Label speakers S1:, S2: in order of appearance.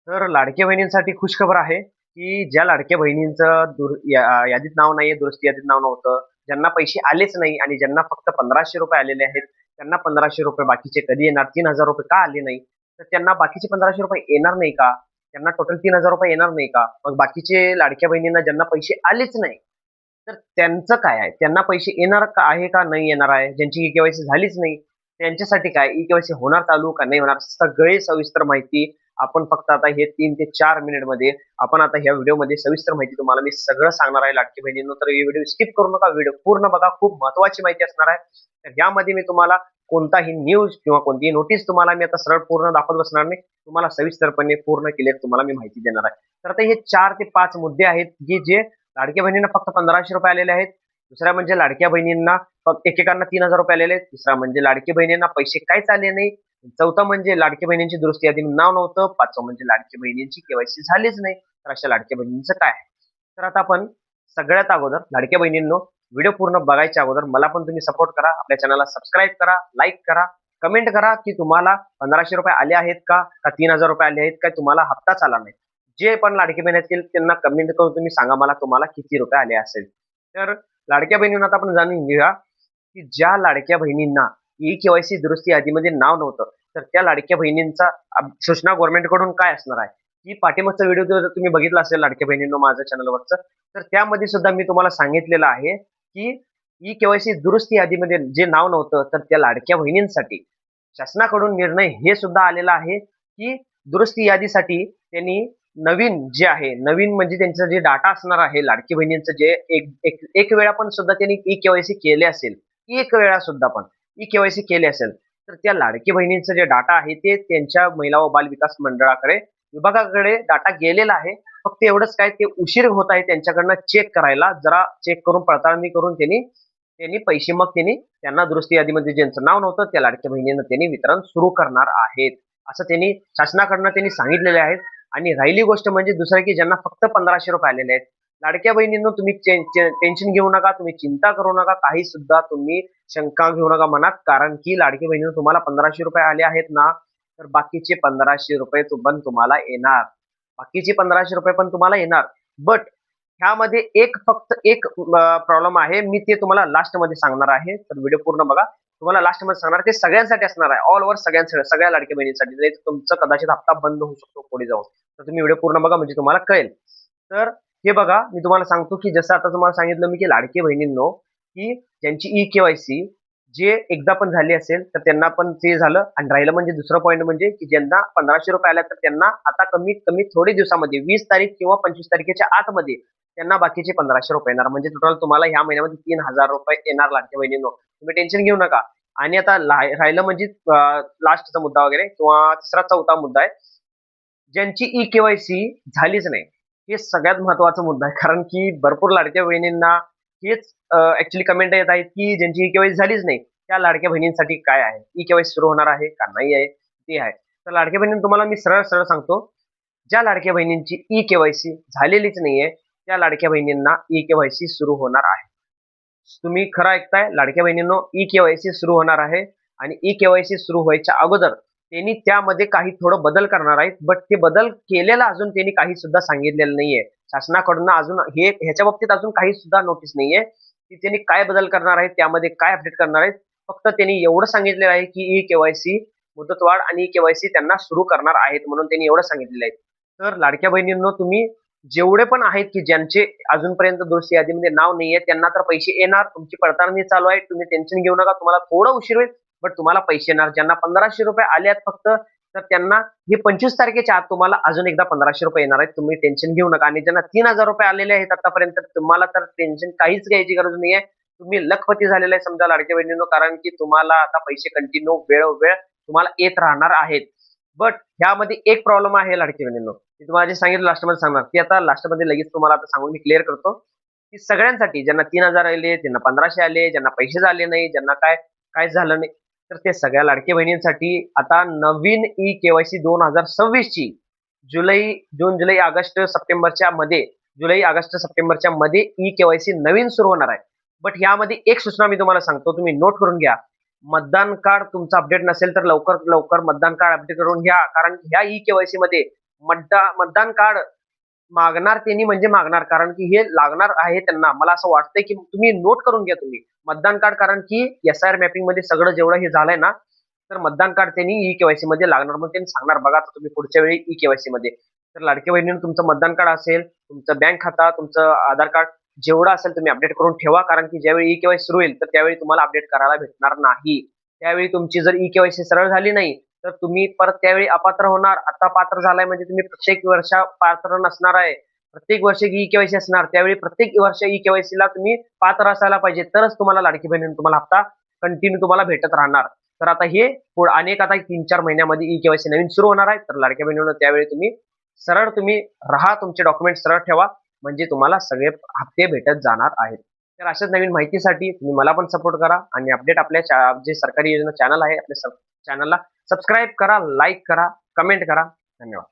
S1: तर लाडक्या बहिणींसाठी खुशखबर आहे, की ज्या लाडक्या बहिणींचं यादीत नाव नाहीये, दुरुस्ती यादीत नाव नव्हतं, ज्यांना पैसे आलेच नाही आणि ज्यांना फक्त ₹1500 आलेले आहेत, त्यांना ₹1500 बाकीचे कधी येणार? ₹3000 का आले नाही? तर त्यांना बाकीचे ₹1500 येणार नाही का? त्यांना टोटल ₹3000 येणार नाही का? मग बाकीचे लाडक्या बहिणींना ज्यांना पैसे आलेच नाही, तर त्यांचं काय आहे? त्यांना पैसे येणार का आहे का नाही येणार आहे? ज्यांची ई-के-वाय-सी झालीच नाही, त्यांच्यासाठी काय? ई-के-वाय-सी होणार चालू का नाही होणार? सगळी सविस्तर माहिती आपण फक्त आता हे 3 ते 4 मिनिटमध्ये आपण आता ह्या व्हिडिओमध्ये सविस्तर माहिती तुम्हाला मी सगळं सांगणार आहे लाडकी बहिणींनो. तर ही व्हिडिओ स्किप करू नका. व्हिडिओ पूर्ण बघा. खूप महत्त्वाची माहिती असणार आहे. तर यामध्ये मी तुम्हाला कोणताही न्यूज किंवा कोणतीही नोटीस तुम्हाला मी आता सरळ पूर्ण दाखवत बसणार नाही. तुम्हाला सविस्तरपणे पूर्ण क्लिअर तुम्हाला मी माहिती देणार आहे. तर आता हे 4 ते 5 मुद्दे आहेत, की जे लाडक्या बहिणींना फक्त ₹1500 आलेले आहेत. दुसरा म्हणजे लाडक्या बहिणींना फक्त एकेकांना ₹3000 आलेले आहेत. तिसरा म्हणजे लाडकी बहिणींना पैसे काहीच आले नाही. चौथं म्हणजे लाडकी बहिणींची दुरुस्ती यादीत नाव नव्हतं. पाचवं म्हणजे लाडकी बहिणींची केवायसी झालीच नाही. तर अशा लाडक्या बहिणींचं काय आहे? तर आता आपण सगळ्यात अगोदर लाडक्या बहिणींनो, व्हिडिओ पूर्ण बघायच्या अगोदर मला पण तुम्ही सपोर्ट करा. आपल्या चॅनलला सबस्क्राईब करा, लाईक करा, कमेंट करा, की तुम्हाला ₹1500 आले आहेत का? का ₹3000 आले आहेत का? तुम्हाला हप्ताच आला नाही. जे पण लाडकी बहीण असतील त्यांना कमेंट करून तुम्ही सांगा मला तुम्हाला किती रुपये आले असेल. तर लाडक्या बहिणींना आता आपण जाणून घेऊया, की ज्या लाडक्या बहिणींना ई-के-वाय-सी दुरुस्ती यादीमध्ये नाव नव्हतं, तर त्या लाडक्या बहिणींचा सूचना गव्हर्नमेंटकडून काय असणार आहे? की पाठीमागचा व्हिडिओ जर तुम्ही बघितला असेल लाडक्या बहिणींनो माझ्या चॅनलवरचं, तर त्यामध्ये सुद्धा मी तुम्हाला सांगितलेलं आहे, की ई-के-वाय-सी दुरुस्ती यादीमध्ये जे नाव नव्हतं, तर त्या लाडक्या बहिणींसाठी शासनाकडून निर्णय हे सुद्धा आलेला आहे, की दुरुस्ती यादीसाठी त्यांनी नवीन जे आहे, नवीन म्हणजे त्यांचं जे डाटा असणार आहे, लाडकी बहिणींचं जे एक एक एक वेळा पण सुद्धा त्यांनी ई-के-वाय-सी केले असेल, एक वेळा सुद्धा पण ई-के-वाय-सी केले असेल, तर त्या लाडकी बहिणींचं जे डाटा आहे ते त्यांच्या महिला व बाल विकास मंडळाकडे, विभागाकडे डाटा गेलेला आहे. फक्त एवढंच काय ते उशीर होत आहे त्यांच्याकडनं चेक करायला. जरा चेक करून पडताळणी करून त्यांनी त्यांनी पैसे मग त्यांना दुरुस्ती यादीमध्ये ज्यांचं नाव नव्हतं त्या लाडक्या बहिणींना त्यांनी वितरण सुरू करणार आहेत. असं त्यांनी शासनाकडनं त्यांनी सांगितलेले आहेत. आणि राहिली गोष्ट म्हणजे दुसरं की ज्यांना फक्त ₹1500 आलेले आहेत. लाडक्या बहिणींनो तुम्ही टेन्शन घेऊ नका, तुम्ही चिंता करू नका, काही सुद्धा तुम्ही शंका घेऊ नका मनात. कारण की लाडकी बहिणींनो तुम्हाला ₹1500 आले आहेत ना, तर बाकीचे ₹1500 पण तुम्हाला येणार. बाकीचे ₹1500 पण तुम्हाला येणार. बट ह्यामध्ये फक्त एक प्रॉब्लेम आहे. मी ते तुम्हाला लास्टमध्ये सांगणार आहे. तर व्हिडिओ पूर्ण बघा. तुम्हाला लास्टमध्ये सांगणार ते सगळ्यांसाठी असणार आहे. ऑल ओव्हर सगळ्यांसाठी, सगळ्या लाडक्या बहिणींसाठी. नाही तर तुमचं कदाचित हप्ता बंद होऊ शकतो पुढे जाऊन. तर तुम्ही व्हिडिओ पूर्ण बघा म्हणजे तुम्हाला कळेल. तर हे बघा मी तुम्हाला सांगतो, की जसं आता तुम्हाला सांगितलं मी, की लाडकी बहिणींनो, की ज्यांची ई-के-वाय-सी जे एकदा पण झाली असेल तर त्यांना पण ते झालं. आणि राहिलं म्हणजे दुसरं पॉईंट म्हणजे, की ज्यांना ₹1500 आले तर त्यांना आता कमीत कमी थोडे दिवसामध्ये 20 तारीख किंवा 25 तारखेच्या आतमध्ये त्यांना बाकीचे ₹1500 येणार. म्हणजे टोटल तुम्हाला ह्या महिन्यामध्ये ₹3000 येणार लाडक्या बहिणींनो. तुम्ही टेन्शन घेऊ नका. आणि आता राहिलं म्हणजे लास्टचा मुद्दा वगैरे किंवा तिसरा चौथा मुद्दा आहे. ज्यांची ई-के-वाय-सी झालीच नाही. हे सगळ्यात महत्त्वाचा मुद्दा आहे. कारण की भरपूर लाडक्या बहिणींना हेच कमेंट येत आहेत, की ज्यांची ई-के-वाय-सी झालीच नाही, त्या लाडक्या बहिणींसाठी काय आहे? ई-के-वाय-सी सुरू होणार आहे का नाही आहे? ते आहे. तर लाडक्या बहिणींनो तुम्हाला मी सरळ-सरळ सांगतो. ज्या लाडक्या बहिणींची ई-के-वाय-सी झालेलीच नाहीये, त्या लाडक्या बहिणींना ई-के-वाय-सी सुरू होणार आहे. तुम्ही खरं ऐकताय, लाडक्या बहिणींनो, ई-के-वाय-सी सुरू होणार आहे. आणि ई-के-वाय-सी सुरू व्हायच्या अगोदर त्यांनी त्यामध्ये काही थोडं बदल करणार आहेत. बट ते बदल केलेला अजून त्यांनी काही सुद्धा सांगितलेलं नाहीये. शासनाकडून अजून ह्याच्या बाबतीत अजून काही सुद्धा नोटीस नाहीये, की त्यांनी काय बदल करणार आहेत, त्यामध्ये काय अपडेट करणार आहेत. फक्त त्यांनी एवढं सांगितलेलं आहे, की ई-के-वाय-सी मुदतवाढ आणि ई-के-वाय-सी त्यांना सुरू करणार आहेत म्हणून त्यांनी एवढं सांगितलेलं आहे. तर लाडक्या बहिणींनो तुम्ही जेवढे पण आहेत, की ज्यांचे अजूनपर्यंत दुरुस्ती यादीमध्ये नाव नाहीये, त्यांना तर पैसे येणार. तुमची पडताळणी चालू आहे. तुम्ही टेन्शन घेऊ नका. तुम्हाला थोडं उशीर होईल, बट तुम्हाला पैसे येणार. ज्यांना ₹1500 आले आहेत फक्त, तर त्यांना हे 25 तारखेच्या आत तुम्हाला अजून एकदा ₹1500 येणार आहेत. तुम्ही टेन्शन घेऊ नका. आणि ज्यांना ₹3000 आलेले आहेत आतापर्यंत, तुम्हाला तर टेन्शन काहीच घ्यायची गरज नाहीये. तुम्ही लखपती झालेले आहे समजा लाडक्या बहिणींनो, कारण की तुम्हाला आता पैसे कंटिन्यू वेळोवेळ तुम्हाला येत राहणार आहेत. बट ह्यामध्ये एक प्रॉब्लेम आहे लाडकी बहिणींनो. मी तुम्हाला जे सांगितलं लास्टमध्ये सांगणार, की आता लास्टमध्ये लगेच तुम्हाला आता सांगून मी क्लिअर करतो, की सगळ्यांसाठी ज्यांना 3000 आले, ज्यांना 1500 आले, ज्यांना पैसेच आले नाही, ज्यांना काय झालं नाही, तर ते सगळ्या लाडक्या बहिणींसाठी आता नवीन ई-के-वाय-सी 2026 ची जून, जुलै, ऑगस्ट, सप्टेंबरच्या मध्ये ई-के-वाय-सी नवीन सुरू होणार आहे. बट यामध्ये एक सूचना मी तुम्हाला सांगतो, तुम्ही नोट करून घ्या. मतदान कार्ड तुमचं अपडेट नसेल तर लवकर लवकर मतदान कार्ड अपडेट करून घ्या. कारण ह्या ई-के-वाय-सी मध्ये मतदान कार्ड मागणार त्यांनी म्हणजे मागणार, कारण की हे लागणार आहे त्यांना. मला असं वाटतंय की तुम्ही नोट करून घ्या तुम्ही मतदान कार्ड, कारण की SIR मॅपिंग मध्ये सगळं जेवढं हे झालंय ना, तर मतदान कार्ड त्यांनी ई-केवायसी मध्ये लागणार. मग त्यांनी सांगणार बघा आता तुम्ही पुढच्या वेळी ई-केवायसी मध्ये. तर लाडक्या बहिणीनं तुमचं मतदान कार्ड असेल, तुमचं बँक खाता, तुमचं आधार कार्ड जेवढं असेल तुम्ही अपडेट करून ठेवा, कारण की ज्यावेळी ई-केवायसी सुरू होईल तर त्यावेळी तुम्हाला अपडेट करायला भेटणार नाही. त्यावेळी तुमची जर ई-केवायसी सरळ झाली नाही तर तुम्ही परत त्यावेळी अपात्र होणार. आता पात्र झालाय म्हणजे तुम्ही प्रत्येक वर्ष पात्र नसणार आहे. प्रत्येक वर्षी ई-केवायसी असणार, त्यावेळी प्रत्येक वर्ष ई-केवायसी ला तुम्ही पात्र असायला पाहिजे, तरच तुम्हाला लाडकी बहिणीने तुम्हाला हप्ता कंटिन्यू तुम्हाला भेटत राहणार. तर आता हे अनेक आता 3-4 महिन्यामध्ये ई-केवायसी नवीन सुरू होणार आहे. तर लाडक्या बहिणीनं त्यावेळी तुम्ही सरळ तुम्ही राहा, तुमचे डॉक्युमेंट सरळ ठेवा, म्हणजे तुम्हाला सगळे हप्ते भेटत जाणार आहेत. तर अशाच नवीन माहितीसाठी तुम्ही मला पण सपोर्ट करा आणि अपडेट आपल्या जे सरकारी योजना चॅनल आहे आपल्या चॅनलला सबस्क्राईब करा, लाईक करा, कमेंट करा. धन्यवाद.